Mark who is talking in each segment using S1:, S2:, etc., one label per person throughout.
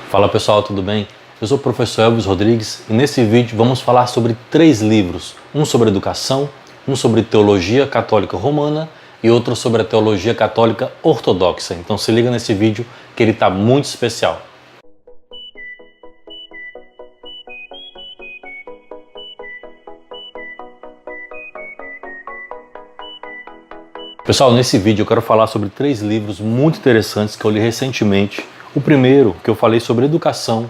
S1: Fala pessoal, tudo bem? Eu sou o professor Elvis Rodrigues e nesse vídeo vamos falar sobre 3 livros, um sobre educação, um sobre teologia católica romana e outro sobre a teologia católica ortodoxa. Então se liga nesse vídeo que ele está muito especial. Pessoal, nesse vídeo eu quero falar sobre 3 livros muito interessantes que eu li recentemente. O primeiro, que eu falei sobre educação,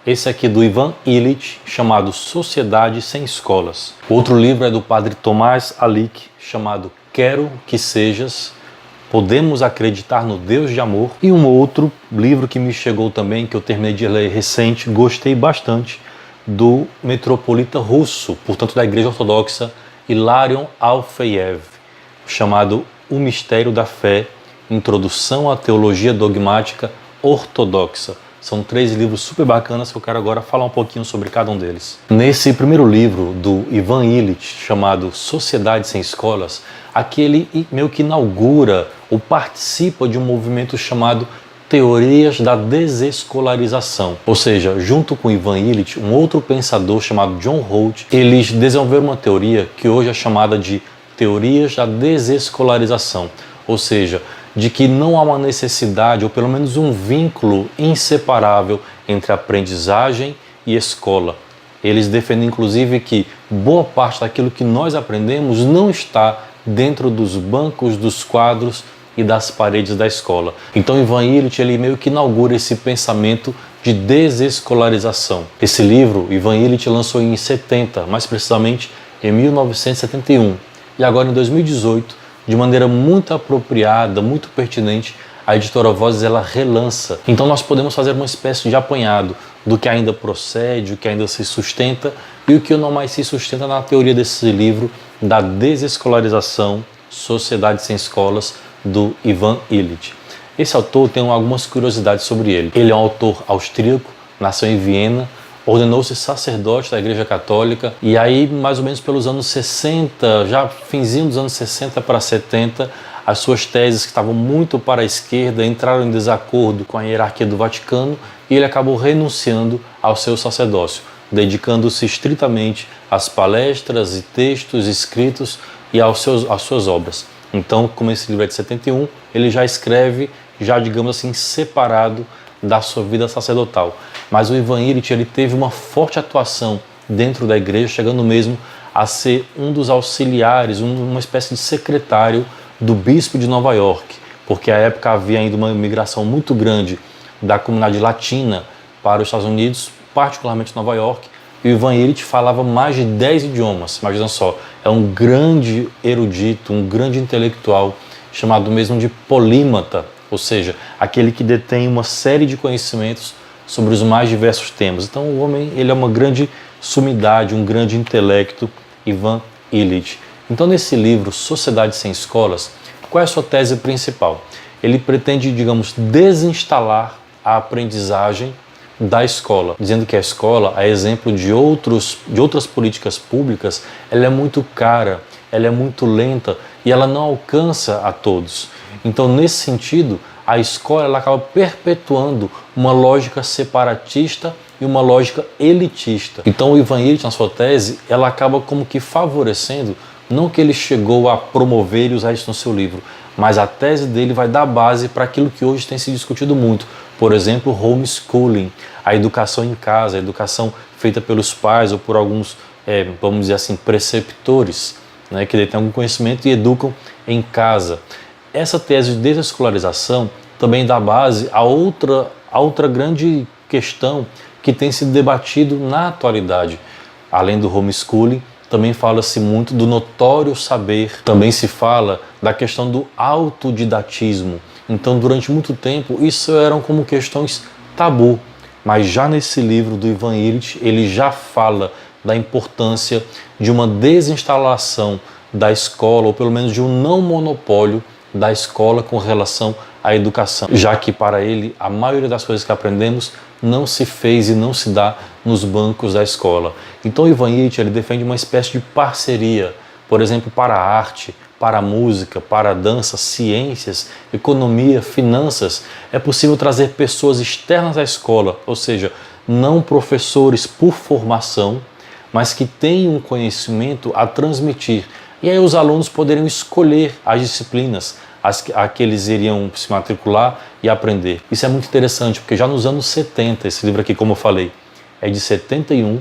S1: esse aqui do Ivan Illich, chamado Sociedade Sem Escolas. Outro livro é do padre Tomás Alick, chamado Quero que Sejas, Podemos Acreditar no Deus de Amor. E um outro livro que me chegou também, que eu terminei de ler recente, gostei bastante, do metropolita russo, portanto da Igreja Ortodoxa, Hilarion Alfeiev, chamado O Mistério da Fé, Introdução à Teologia Dogmática Ortodoxa. São 3 livros super bacanas que eu quero agora falar um pouquinho sobre cada um deles. Nesse primeiro livro do Ivan Illich, chamado Sociedade Sem Escolas, aqui ele meio que inaugura ou participa de um movimento chamado Teorias da Desescolarização. Ou seja, junto com Ivan Illich, um outro pensador chamado John Holt, eles desenvolveram uma teoria que hoje é chamada de Teorias da Desescolarização. Ou seja, de que não há uma necessidade, ou pelo menos um vínculo inseparável entre aprendizagem e escola. Eles defendem inclusive que boa parte daquilo que nós aprendemos não está dentro dos bancos, dos quadros e das paredes da escola. Então Ivan Illich ele meio que inaugura esse pensamento de desescolarização. Esse livro Ivan Illich lançou em 70, mais precisamente em 1971. E agora em 2018, de maneira muito apropriada, muito pertinente, a editora Vozes ela relança. Então nós podemos fazer uma espécie de apanhado do que ainda procede, o que ainda se sustenta e o que não mais se sustenta na teoria desse livro da desescolarização, Sociedade Sem Escolas, do Ivan Illich. Esse autor tem algumas curiosidades sobre ele. Ele é um autor austríaco, nasceu em Viena, ordenou-se sacerdote da Igreja Católica e aí mais ou menos pelos anos 60, já finzinho dos anos 60 para 70, as suas teses que estavam muito para a esquerda entraram em desacordo com a hierarquia do Vaticano e ele acabou renunciando ao seu sacerdócio, dedicando-se estritamente às palestras e textos escritos e às suas obras. Então, como esse livro é de 71, ele já escreve, já digamos assim, separado da sua vida sacerdotal. Mas o Ivan Illich ele teve uma forte atuação dentro da igreja, chegando mesmo a ser um dos auxiliares, uma espécie de secretário do bispo de Nova York, porque à época havia ainda uma imigração muito grande da comunidade latina para os Estados Unidos, particularmente Nova York, e o Ivan Illich falava mais de 10 idiomas, imagina só, é um grande erudito, um grande intelectual, chamado mesmo de polímata, ou seja, aquele que detém uma série de conhecimentos sobre os mais diversos temas. Então o homem ele é uma grande sumidade, um grande intelecto, Ivan Illich. Então nesse livro, Sociedade Sem Escolas, qual é a sua tese principal? Ele pretende, digamos, desinstalar a aprendizagem da escola, dizendo que a escola, a exemplo de outras políticas públicas, ela é muito cara, ela é muito lenta e ela não alcança a todos. Então, nesse sentido, a escola ela acaba perpetuando uma lógica separatista e uma lógica elitista. Então, o Ivan Illich, na sua tese, ela acaba como que favorecendo, não que ele chegou a promover e usar isso no seu livro, mas a tese dele vai dar base para aquilo que hoje tem se discutido muito. Por exemplo, homeschooling, a educação em casa, a educação feita pelos pais ou por alguns, vamos dizer assim, preceptores, né, que detêm algum conhecimento e educam em casa. Essa tese de desescolarização também dá base a outra grande questão que tem sido debatido na atualidade. Além do homeschooling, também fala-se muito do notório saber, também se fala da questão do autodidatismo. Então, durante muito tempo, isso eram como questões tabu. Mas já nesse livro do Ivan Illich, ele já fala da importância de uma desinstalação da escola, ou pelo menos de um não monopólio da escola com relação à educação, já que para ele a maioria das coisas que aprendemos não se fez e não se dá nos bancos da escola. Então Ivan Illich ele defende uma espécie de parceria, por exemplo, para a arte, para a música, para a dança, ciências, economia, finanças. É possível trazer pessoas externas à escola, ou seja, não professores por formação, mas que têm um conhecimento a transmitir. E aí os alunos poderiam escolher as disciplinas a que eles iriam se matricular e aprender. Isso é muito interessante, porque já nos anos 70, esse livro aqui, como eu falei, é de 71,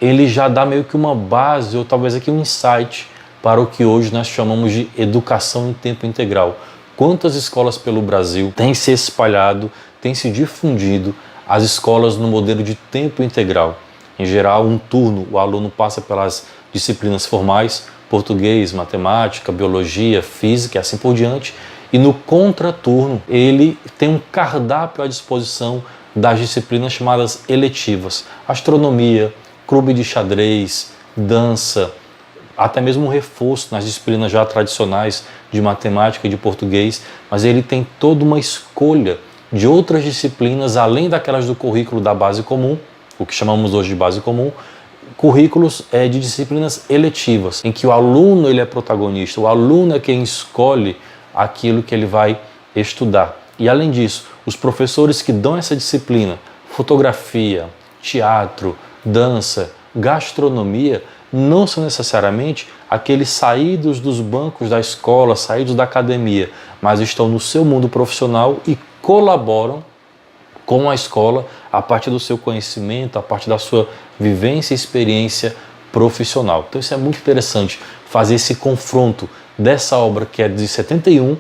S1: ele já dá meio que uma base, ou talvez aqui um insight, para o que hoje nós chamamos de educação em tempo integral. Quantas escolas pelo Brasil têm se espalhado, têm se difundido as escolas no modelo de tempo integral? Em geral, um turno, o aluno passa pelas disciplinas formais, português, matemática, biologia, física e assim por diante, e no contraturno ele tem um cardápio à disposição das disciplinas chamadas eletivas, astronomia, clube de xadrez, dança, até mesmo um reforço nas disciplinas já tradicionais de matemática e de português, mas ele tem toda uma escolha de outras disciplinas além daquelas do currículo da base comum, o que chamamos hoje de base comum, currículos de disciplinas eletivas, em que o aluno ele é protagonista, o aluno é quem escolhe aquilo que ele vai estudar. E além disso, os professores que dão essa disciplina, fotografia, teatro, dança, gastronomia, não são necessariamente aqueles saídos dos bancos da escola, saídos da academia, mas estão no seu mundo profissional e colaboram com a escola a partir do seu conhecimento, a partir da sua vivência e experiência profissional. Então isso é muito interessante, fazer esse confronto dessa obra que é de 71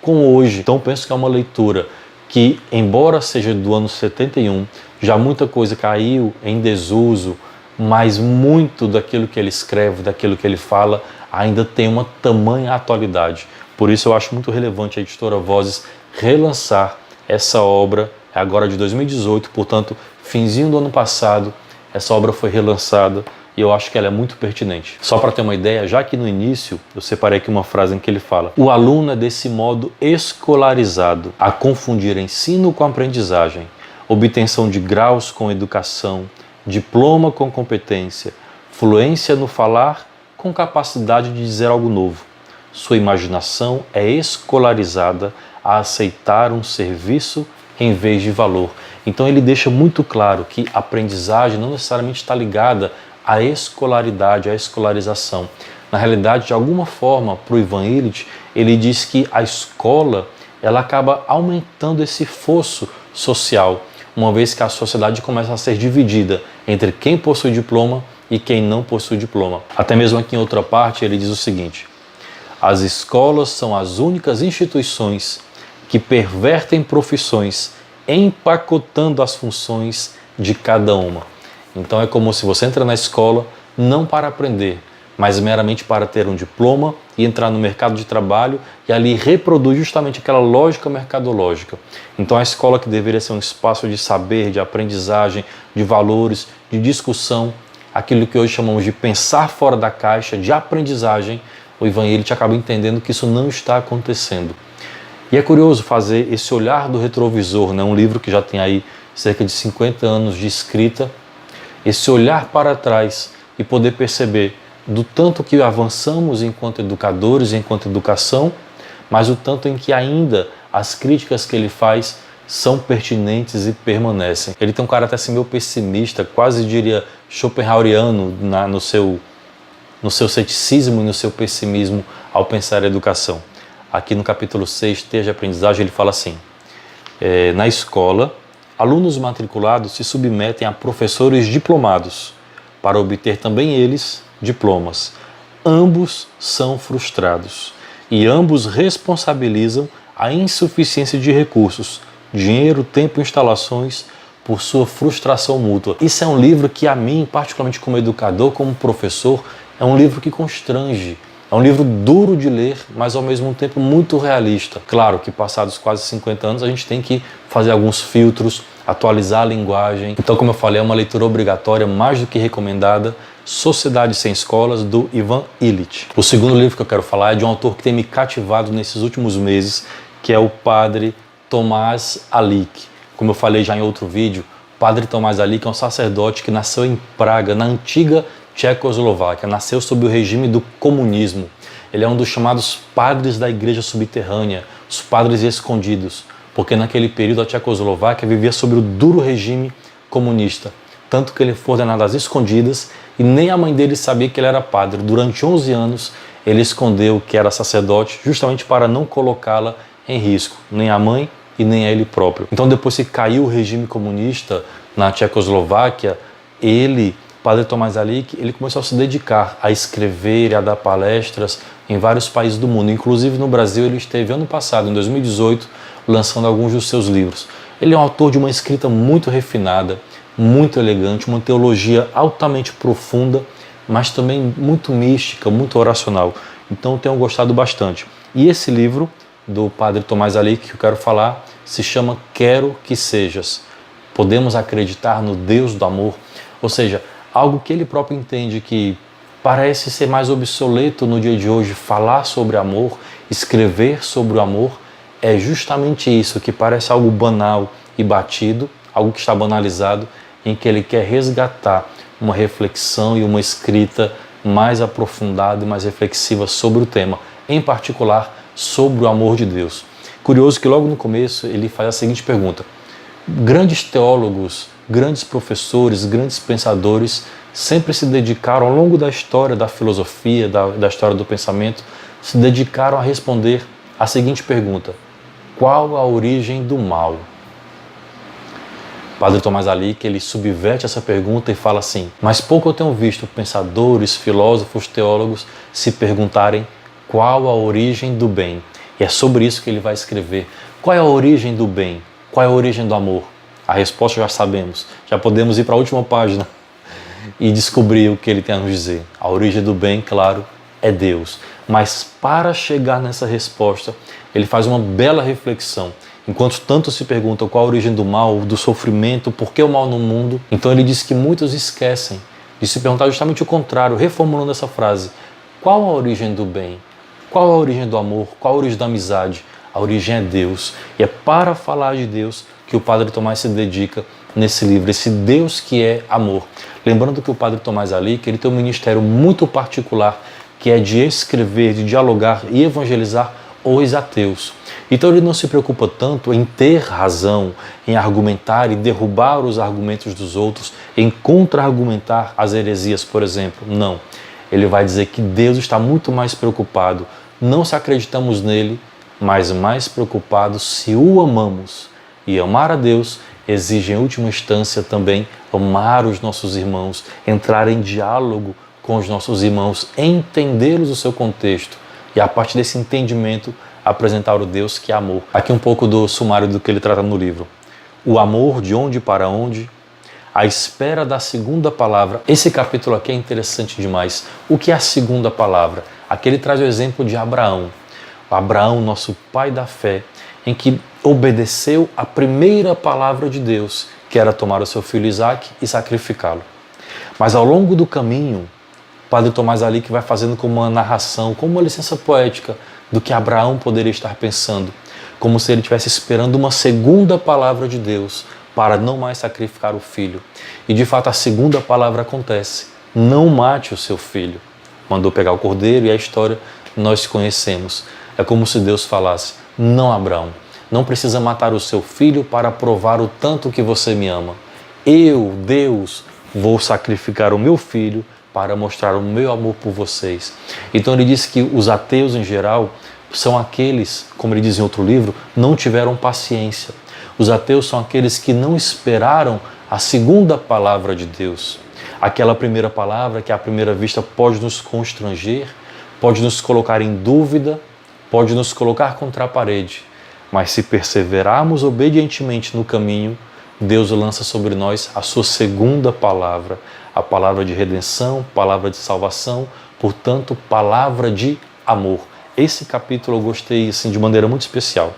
S1: com hoje. Então penso que é uma leitura que, embora seja do ano 71, já muita coisa caiu em desuso, mas muito daquilo que ele escreve, daquilo que ele fala, ainda tem uma tamanha atualidade. Por isso eu acho muito relevante a editora Vozes relançar essa obra, agora de 2018, portanto, finzinho do ano passado, essa obra foi relançada e eu acho que ela é muito pertinente. Só para ter uma ideia, já que no início eu separei aqui uma frase em que ele fala: o aluno é desse modo escolarizado a confundir ensino com aprendizagem, obtenção de graus com educação, diploma com competência, fluência no falar com capacidade de dizer algo novo. Sua imaginação é escolarizada a aceitar um serviço em vez de valor. Então ele deixa muito claro que a aprendizagem não necessariamente está ligada à escolaridade, à escolarização. Na realidade, de alguma forma, para o Ivan Illich, ele diz que a escola ela acaba aumentando esse fosso social, uma vez que a sociedade começa a ser dividida entre quem possui diploma e quem não possui diploma. Até mesmo aqui em outra parte ele diz o seguinte: as escolas são as únicas instituições que pervertem profissões, empacotando as funções de cada uma. Então é como se você entra na escola não para aprender, mas meramente para ter um diploma e entrar no mercado de trabalho e ali reproduz justamente aquela lógica mercadológica. Então a escola, que deveria ser um espaço de saber, de aprendizagem, de valores, de discussão, aquilo que hoje chamamos de pensar fora da caixa, de aprendizagem, o Ivan Illich acaba entendendo que isso não está acontecendo. E é curioso fazer esse olhar do retrovisor, né? Um livro que já tem aí cerca de 50 anos de escrita, esse olhar para trás e poder perceber do tanto que avançamos enquanto educadores, enquanto educação, mas o tanto em que ainda as críticas que ele faz são pertinentes e permanecem. Ele tem um caráter assim meio pessimista, quase diria schopenhaueriano no seu ceticismo e no seu pessimismo ao pensar a educação. Aqui no capítulo 6, Teias de Aprendizagem, ele fala assim: na escola, alunos matriculados se submetem a professores diplomados para obter também eles diplomas. Ambos são frustrados e ambos responsabilizam a insuficiência de recursos, dinheiro, tempo e instalações por sua frustração mútua. Isso é um livro que a mim, particularmente como educador, como professor, é um livro que constrange. É um livro duro de ler, mas ao mesmo tempo muito realista. Claro que passados quase 50 anos a gente tem que fazer alguns filtros, atualizar a linguagem. Então, como eu falei, é uma leitura obrigatória, mais do que recomendada, Sociedade Sem Escolas, do Ivan Illich. O segundo livro que eu quero falar é de um autor que tem me cativado nesses últimos meses, que é o padre Tomás Alick. Como eu falei já em outro vídeo, o padre Tomás Alick é um sacerdote que nasceu em Praga, na antiga Tchecoslováquia, nasceu sob o regime do comunismo. Ele é um dos chamados padres da igreja subterrânea, os padres escondidos, porque naquele período a Tchecoslováquia vivia sob o duro regime comunista, tanto que ele foi ordenado às escondidas e nem a mãe dele sabia que ele era padre. Durante 11 anos ele escondeu que era sacerdote, justamente para não colocá-la em risco, nem a mãe e nem a ele próprio. Então depois que caiu o regime comunista na Tchecoslováquia, Padre Tomás Alick, ele começou a se dedicar a escrever e a dar palestras em vários países do mundo. Inclusive no Brasil ele esteve ano passado, em 2018, lançando alguns dos seus livros. Ele é um autor de uma escrita muito refinada, muito elegante, uma teologia altamente profunda, mas também muito mística, muito oracional. Então eu tenho gostado bastante. E esse livro do Padre Tomás Alick que eu quero falar se chama Quero que Sejas. Podemos acreditar no Deus do amor? Ou seja, algo que ele próprio entende que parece ser mais obsoleto no dia de hoje, falar sobre amor, escrever sobre o amor, é justamente isso, que parece algo banal e batido, algo que está banalizado, em que ele quer resgatar uma reflexão e uma escrita mais aprofundada e mais reflexiva sobre o tema, em particular sobre o amor de Deus. Curioso que logo no começo ele faz a seguinte pergunta: grandes teólogos, grandes professores, grandes pensadores sempre se dedicaram ao longo da história da filosofia, da história do pensamento, se dedicaram a responder a seguinte pergunta: qual a origem do mal? Padre Tomás Alick, ele subverte essa pergunta e fala assim: mas pouco eu tenho visto pensadores, filósofos, teólogos se perguntarem qual a origem do bem. E é sobre isso que ele vai escrever. Qual é a origem do bem? Qual é a origem do amor? A resposta já sabemos. Já podemos ir para a última página e descobrir o que ele tem a nos dizer. A origem do bem, claro, é Deus. Mas para chegar nessa resposta, ele faz uma bela reflexão. Enquanto tanto se perguntam qual a origem do mal, do sofrimento, por que o mal no mundo, então ele diz que muitos esquecem de se perguntar justamente o contrário, reformulando essa frase: qual a origem do bem? Qual a origem do amor? Qual a origem da amizade? A origem é Deus. E é para falar de Deus que o Padre Tomás se dedica nesse livro, esse Deus que é amor. Lembrando que o Padre Tomás Alick, ele tem um ministério muito particular, que é de escrever, de dialogar e evangelizar os ateus. Então ele não se preocupa tanto em ter razão, em argumentar e derrubar os argumentos dos outros, em contra-argumentar as heresias, por exemplo. Não. Ele vai dizer que Deus está muito mais preocupado, não se acreditamos nele, mas mais preocupado se o amamos. E amar a Deus exige, em última instância, também amar os nossos irmãos, entrar em diálogo com os nossos irmãos, entendê-los no seu contexto e, a partir desse entendimento, apresentar o Deus que é amor. Aqui um pouco do sumário do que ele trata no livro. O amor, de onde para onde, a espera da segunda palavra. Esse capítulo aqui é interessante demais. O que é a segunda palavra? Aqui ele traz o exemplo de Abraão. Abraão, nosso pai da fé, em que obedeceu a primeira palavra de Deus, que era tomar o seu filho Isaque e sacrificá-lo. Mas ao longo do caminho, o Padre Tomás Alick vai fazendo como uma narração, como uma licença poética do que Abraão poderia estar pensando, como se ele estivesse esperando uma segunda palavra de Deus para não mais sacrificar o filho. E de fato a segunda palavra acontece: não mate o seu filho. Mandou pegar o cordeiro e a história nós conhecemos. É como se Deus falasse: não, Abraão, não precisa matar o seu filho para provar o tanto que você me ama. Eu, Deus, vou sacrificar o meu filho para mostrar o meu amor por vocês. Então ele diz que os ateus em geral são aqueles, como ele diz em outro livro, não tiveram paciência. Os ateus são aqueles que não esperaram a segunda palavra de Deus. Aquela primeira palavra que à primeira vista pode nos constranger, pode nos colocar em dúvida, pode nos colocar contra a parede. Mas se perseverarmos obedientemente no caminho, Deus lança sobre nós a sua segunda palavra, a palavra de redenção, palavra de salvação, portanto, palavra de amor. Esse capítulo eu gostei assim, de maneira muito especial.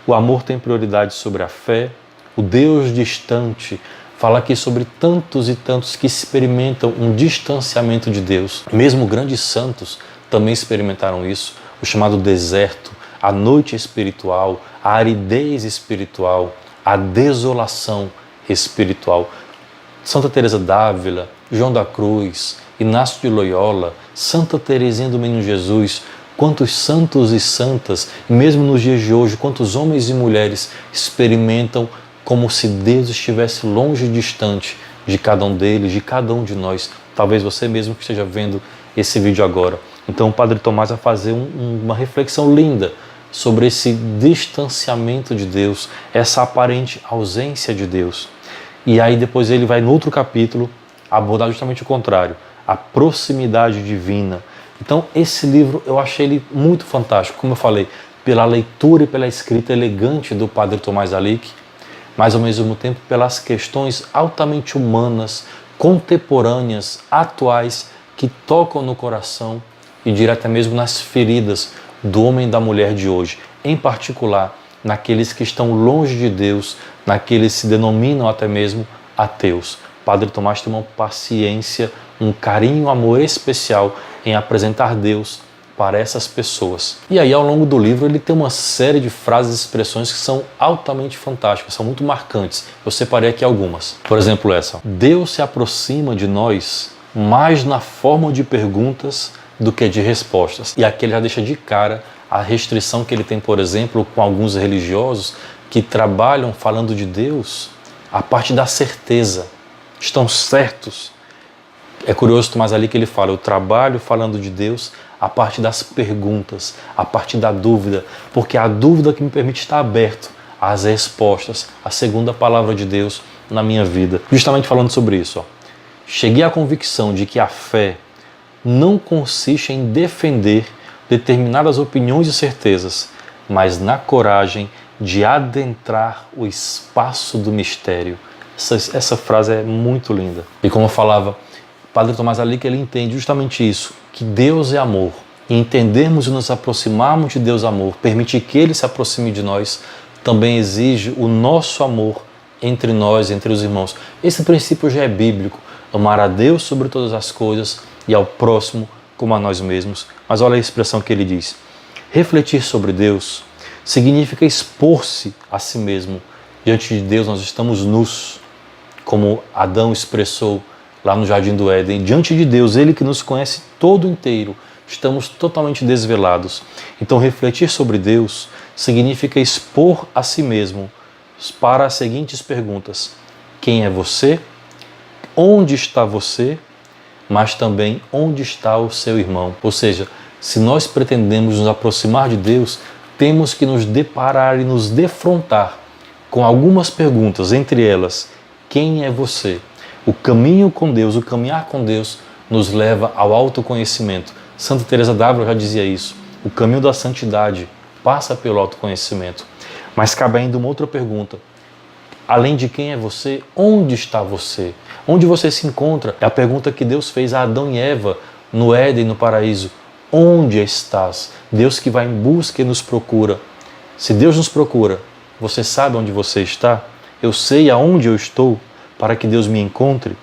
S1: O amor tem prioridade sobre a fé, o Deus distante fala aqui sobre tantos e tantos que experimentam um distanciamento de Deus. Mesmo grandes santos também experimentaram isso, o chamado deserto, a noite espiritual, a aridez espiritual, a desolação espiritual. Santa Teresa d'Ávila, João da Cruz, Inácio de Loyola, Santa Teresinha do Menino Jesus, Quantos santos e santas, mesmo nos dias de hoje, quantos homens e mulheres experimentam como se Deus estivesse longe e distante de cada um deles, de cada um de nós. Talvez você mesmo que esteja vendo esse vídeo agora. Então o Padre Tomás vai fazer uma reflexão linda sobre esse distanciamento de Deus, essa aparente ausência de Deus. E aí depois ele vai no outro capítulo abordar justamente o contrário, a proximidade divina. Então esse livro eu achei ele muito fantástico, como eu falei, pela leitura e pela escrita elegante do Padre Tomás Alic, mas ao mesmo tempo pelas questões altamente humanas, contemporâneas, atuais, que tocam no coração e direto mesmo nas feridas do homem e da mulher de hoje, em particular naqueles que estão longe de Deus, naqueles que se denominam até mesmo ateus. Padre Tomás tem uma paciência, um carinho, um amor especial em apresentar Deus para essas pessoas. E aí, ao longo do livro, ele tem uma série de frases e expressões que são altamente fantásticas, são muito marcantes. Eu separei aqui algumas. Por exemplo, essa. Deus se aproxima de nós mais na forma de perguntas do que de respostas. E aqui ele já deixa de cara a restrição que ele tem, por exemplo, com alguns religiosos que trabalham falando de Deus a partir da certeza. Estão certos. É curioso, Tomás ali que ele fala, eu trabalho falando de Deus a partir das perguntas, a partir da dúvida, porque é a dúvida que me permite estar aberto às respostas, à segunda palavra de Deus na minha vida. Justamente falando sobre isso, cheguei à convicção de que a fé não consiste em defender determinadas opiniões e certezas, mas na coragem de adentrar o espaço do mistério. Essa frase é muito linda. E como eu falava, Padre Tomás Alic, ele entende justamente isso, que Deus é amor. E entendermos e nos aproximarmos de Deus amor, permitir que Ele se aproxime de nós, também exige o nosso amor entre nós, entre os irmãos. Esse princípio já é bíblico, amar a Deus sobre todas as coisas e ao próximo como a nós mesmos. Mas olha a expressão que ele diz. Refletir sobre Deus significa expor-se a si mesmo. Diante de Deus nós estamos nus, como Adão expressou lá no Jardim do Éden. Diante de Deus, Ele que nos conhece todo inteiro, estamos totalmente desvelados. Então refletir sobre Deus significa expor a si mesmo para as seguintes perguntas. Quem é você? Onde está você? Mas também onde está o seu irmão? Ou seja, se nós pretendemos nos aproximar de Deus, temos que nos deparar e nos defrontar com algumas perguntas, entre elas, quem é você? O caminho com Deus, o caminhar com Deus nos leva ao autoconhecimento. Santa Teresa d'Ávila já dizia isso. O caminho da santidade passa pelo autoconhecimento. Mas cabe ainda uma outra pergunta. Além de quem é você, onde está você? Onde você se encontra? É a pergunta que Deus fez a Adão e Eva no Éden, no paraíso. Onde estás? Deus que vai em busca e nos procura. Se Deus nos procura, você sabe onde você está? Eu sei aonde eu estou para que Deus me encontre?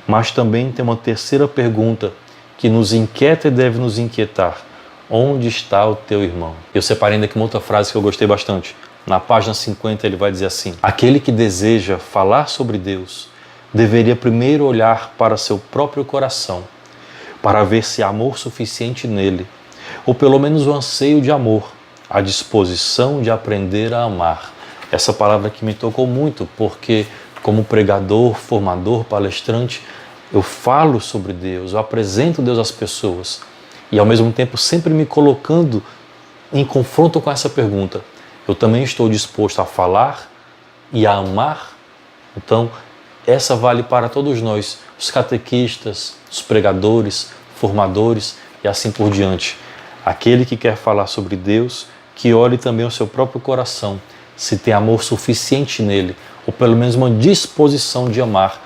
S1: Mas também tem uma terceira pergunta que nos inquieta e deve nos inquietar. Onde está o teu irmão? Eu separei ainda aqui uma outra frase que eu gostei bastante. Na página 50 ele vai dizer assim: aquele que deseja falar sobre Deus deveria primeiro olhar para seu próprio coração, para ver se há amor suficiente nele, ou pelo menos o anseio de amor, a disposição de aprender a amar. Essa palavra que me tocou muito, porque como pregador, formador, palestrante, eu falo sobre Deus, eu apresento Deus às pessoas e ao mesmo tempo sempre me colocando em confronto com essa pergunta. Eu também estou disposto a falar e a amar? Então, essa vale para todos nós, os catequistas, os pregadores, formadores e assim por diante. Aquele que quer falar sobre Deus, que olhe também o seu próprio coração, se tem amor suficiente nele, ou pelo menos uma disposição de amar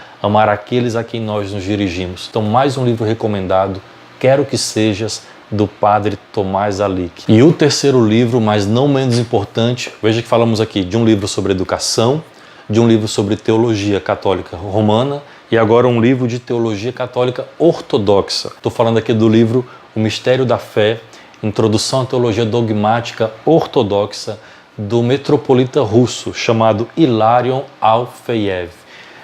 S1: aqueles a quem nós nos dirigimos. Então, mais um livro recomendado, Quero que Sejas, do Padre Tomás Alic. E o terceiro livro, mas não menos importante, veja que falamos aqui de um livro sobre educação, de um livro sobre teologia católica romana e agora um livro de teologia católica ortodoxa. Estou falando aqui do livro O Mistério da Fé, Introdução à Teologia Dogmática Ortodoxa, do metropolita russo chamado Hilarion Alfeiev.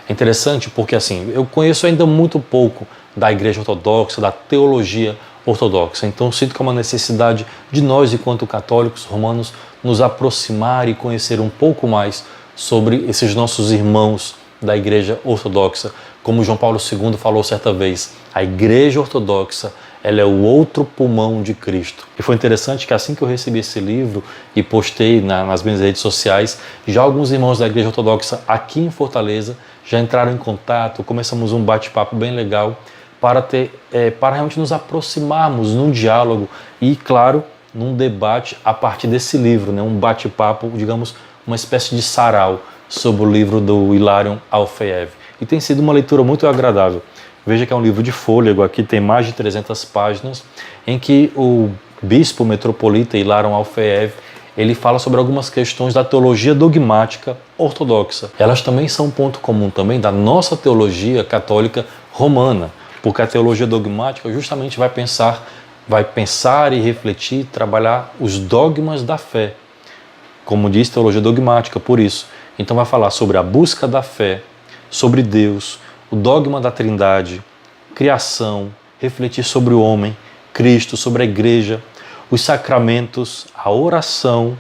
S1: É interessante porque assim, eu conheço ainda muito pouco da Igreja Ortodoxa, da teologia ortodoxa. Então sinto que é uma necessidade de nós, enquanto católicos romanos, nos aproximar e conhecer um pouco mais sobre esses nossos irmãos da Igreja Ortodoxa. Como João Paulo II falou certa vez, a Igreja Ortodoxa, ela é o outro pulmão de Cristo. E foi interessante que assim que eu recebi esse livro e postei nas minhas redes sociais, já alguns irmãos da Igreja Ortodoxa aqui em Fortaleza já entraram em contato, começamos um bate-papo bem legal para realmente nos aproximarmos num diálogo e, claro, num debate a partir desse livro, né? Um bate-papo, digamos, uma espécie de sarau sobre o livro do Hilarion Alfeiev. E tem sido uma leitura muito agradável. Veja que é um livro de fôlego, aqui tem mais de 300 páginas, em que o bispo metropolita Hilarion Alfeiev, ele fala sobre algumas questões da teologia dogmática ortodoxa. Elas também são um ponto comum também da nossa teologia católica romana, porque a teologia dogmática justamente vai pensar e refletir, trabalhar os dogmas da fé, como diz teologia dogmática, por isso. Então vai falar sobre a busca da fé, sobre Deus, o dogma da Trindade, criação, refletir sobre o homem, Cristo, sobre a igreja, os sacramentos, a oração,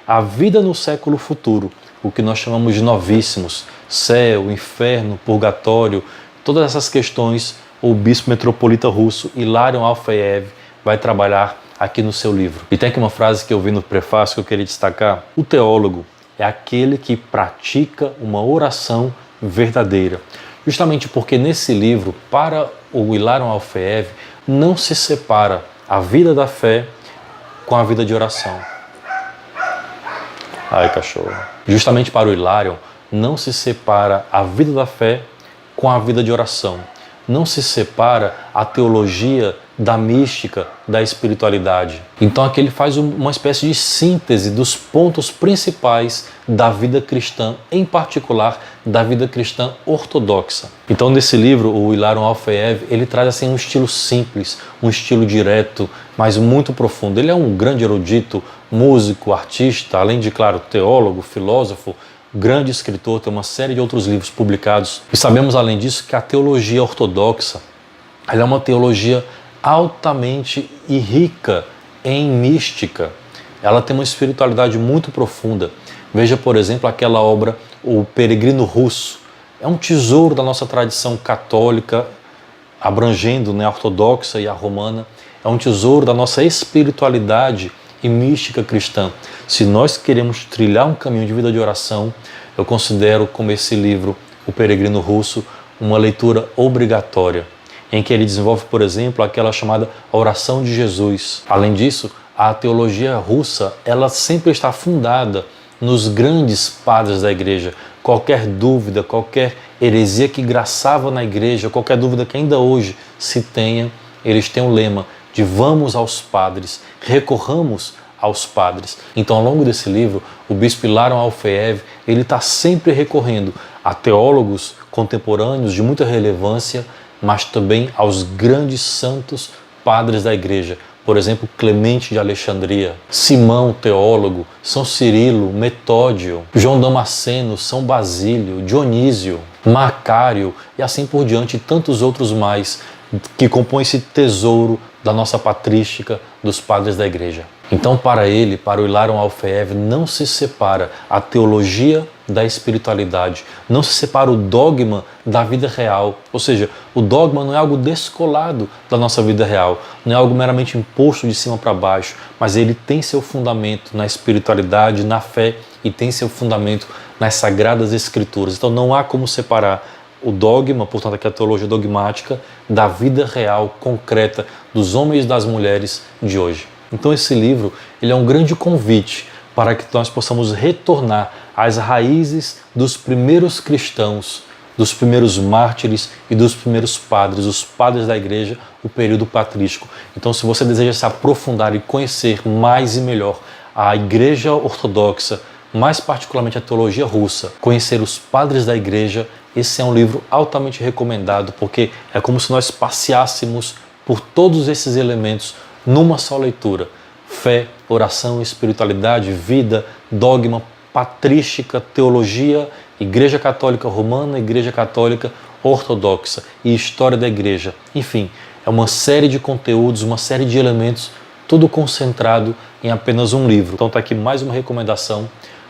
S1: a vida no século futuro, o que nós chamamos de novíssimos, céu, inferno, purgatório, todas essas questões o bispo metropolita russo Hilarion Alfeiev vai trabalhar aqui no seu livro. E tem aqui uma frase que eu vi no prefácio que eu queria destacar. O teólogo é aquele que pratica uma oração verdadeira. Justamente porque nesse livro, para o Hilarion Alfeiev, não se separa a vida da fé com a vida de oração. Ai, cachorro. Justamente para o Hilarion, não se separa a vida da fé com a vida de oração. Não se separa a teologia da mística, da espiritualidade. Então aqui ele faz uma espécie de síntese dos pontos principais da vida cristã, em particular da vida cristã ortodoxa. Então nesse livro, o Hilarion Alfeiev, ele traz assim um estilo simples, um estilo direto, mas muito profundo. Ele é um grande erudito, músico, artista, além de, claro, teólogo, filósofo, grande escritor, tem uma série de outros livros publicados. E sabemos, além disso, que a teologia ortodoxa ela é uma teologia altamente e rica em mística. Ela tem uma espiritualidade muito profunda. Veja, por exemplo, aquela obra, O Peregrino Russo. É um tesouro da nossa tradição católica, abrangendo, né, a ortodoxa e a romana. É um tesouro da nossa espiritualidade e mística cristã. Se nós queremos trilhar um caminho de vida de oração, eu considero como esse livro, O Peregrino Russo, uma leitura obrigatória, em que ele desenvolve, por exemplo, aquela chamada oração de Jesus. Além disso, a teologia russa, ela sempre está fundada nos grandes padres da igreja. Qualquer dúvida, qualquer heresia que graçava na igreja, qualquer dúvida que ainda hoje se tenha, eles têm o lema de vamos aos padres, recorramos aos padres. Então, ao longo desse livro, o bispo Hilarion Alfeiev, ele está sempre recorrendo a teólogos contemporâneos de muita relevância, mas também aos grandes santos padres da igreja. Por exemplo, Clemente de Alexandria, Simão, teólogo, São Cirilo, Metódio, João Damasceno, São Basílio, Dionísio, Macário e assim por diante, e tantos outros mais que compõem esse tesouro da nossa patrística dos padres da igreja. Então, para ele, para o Hilarion Alfeiev, não se separa a teologia da espiritualidade, não se separa o dogma da vida real. Ou seja, o dogma não é algo descolado da nossa vida real, não é algo meramente imposto de cima para baixo, mas ele tem seu fundamento na espiritualidade, na fé, e tem seu fundamento nas sagradas escrituras. Então não há como separar o dogma, portanto aqui a teologia dogmática, da vida real, concreta, dos homens e das mulheres de hoje. Então esse livro ele é um grande convite para que nós possamos retornar às raízes dos primeiros cristãos, dos primeiros mártires e dos primeiros padres, os padres da igreja, o período patrístico. Então, se você deseja se aprofundar e conhecer mais e melhor a igreja ortodoxa, mais particularmente a teologia russa, conhecer os padres da igreja, esse é um livro altamente recomendado, porque é como se nós passeássemos por todos esses elementos numa só leitura: fé, oração, espiritualidade, vida, dogma, patrística, teologia, Igreja Católica Romana, Igreja Católica Ortodoxa e história da Igreja. Enfim, É uma série de conteúdos, uma série de elementos, tudo concentrado em apenas um livro. Então está aqui mais uma recomendação,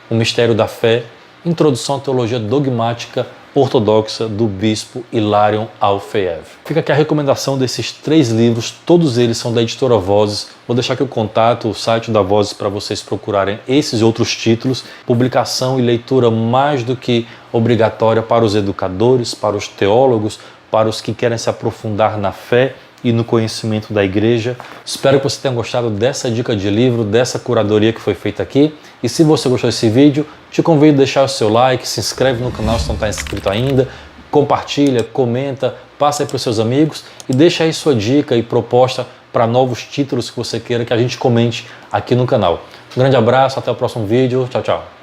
S1: O Mistério da Fé, Introdução à Teologia Dogmática Ortodoxa do Bispo Hilarion Alfeiev. Fica aqui a recomendação desses 3 livros, todos eles são da editora Vozes. Vou deixar aqui o contato, o site da Vozes para vocês procurarem esses outros títulos. Publicação e leitura mais do que obrigatória para os educadores, para os teólogos, para os que querem se aprofundar na fé e no conhecimento da igreja. Espero que você tenha gostado dessa dica de livro, dessa curadoria que foi feita aqui. E se você gostou desse vídeo, te convido a deixar o seu like, se inscreve no canal se não está inscrito ainda, compartilha, comenta, passa aí para os seus amigos e deixa aí sua dica e proposta para novos títulos que você queira que a gente comente aqui no canal. Um grande abraço, até o próximo vídeo. Tchau, tchau.